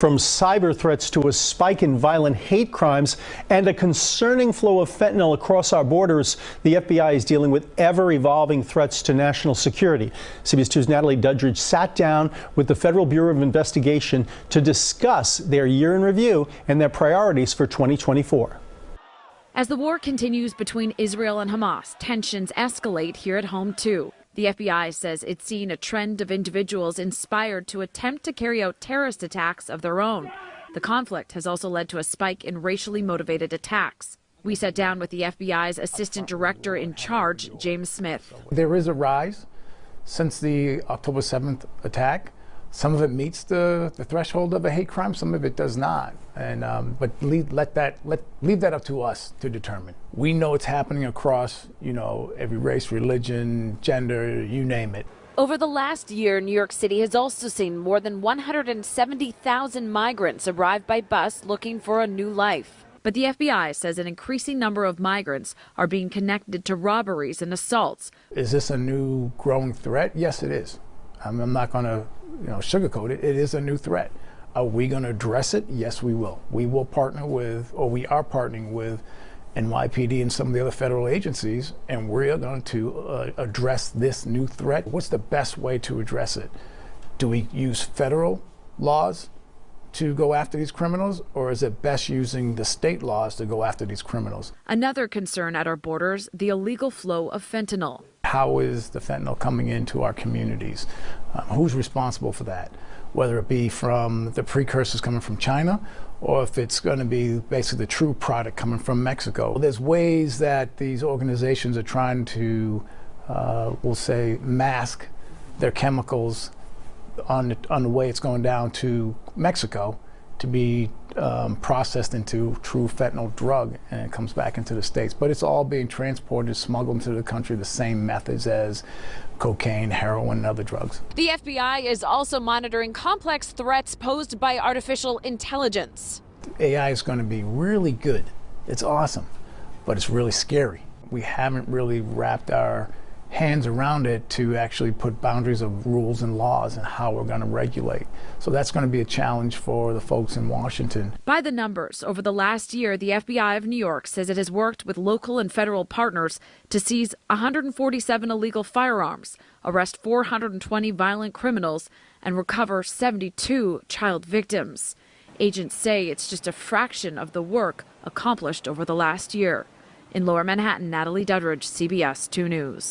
From cyber threats to a spike in violent hate crimes and a concerning flow of fentanyl across our borders, the FBI is dealing with ever-evolving threats to national security. CBS 2's Natalie Duddridge sat down with the Federal Bureau of Investigation to discuss their year in review and their priorities for 2024. As the war continues between Israel and Hamas, tensions escalate here at home, too. The FBI says it's seen a trend of individuals inspired to attempt to carry out terrorist attacks of their own. The conflict has also led to a spike in racially motivated attacks. We sat down with the FBI's Assistant Director in Charge, James Smith. There is a rise since the October 7th attack. Some of it meets the threshold of a hate crime, some of it does not. But leave that up to us to determine. We know it's happening across, every race, religion, gender, you name it. Over the last year, New York City has also seen more than 170,000 migrants arrive by bus looking for a new life. But the FBI says an increasing number of migrants are being connected to robberies and assaults. Is this a new growing threat? Yes, it is. I'm not going to sugarcoat it. It is a new threat. Are we going to address it? Yes, we will. We will partner with, or we are partnering with NYPD and some of the other federal agencies, and we are going to address this new threat. What's the best way to address it? Do we use federal laws to go after these criminals, or is it best using the state laws to go after these criminals? Another concern at our borders, the illegal flow of fentanyl. How is the fentanyl coming into our communities? Who's responsible for that? Whether it be from the precursors coming from China, or if it's going to be basically the true product coming from Mexico. There's ways that these organizations are trying to, we'll say, mask their chemicals on the way it's going down to Mexico to be processed into true fentanyl drug, and it comes back into the States. But it's all being transported, smuggled into the country, the same methods as cocaine, heroin, and other drugs. The FBI is also monitoring complex threats posed by artificial intelligence. AI is going to be really good. It's awesome, but it's really scary. We haven't really wrapped our hands around it to actually put boundaries of rules and laws and how we're going to regulate. So that's going to be a challenge for the folks in Washington. By the numbers, over the last year, the FBI of New York says it has worked with local and federal partners to seize 147 illegal firearms, arrest 420 violent criminals, and recover 72 child victims. Agents say it's just a fraction of the work accomplished over the last year. In Lower Manhattan, Natalie Duddridge, CBS 2 News.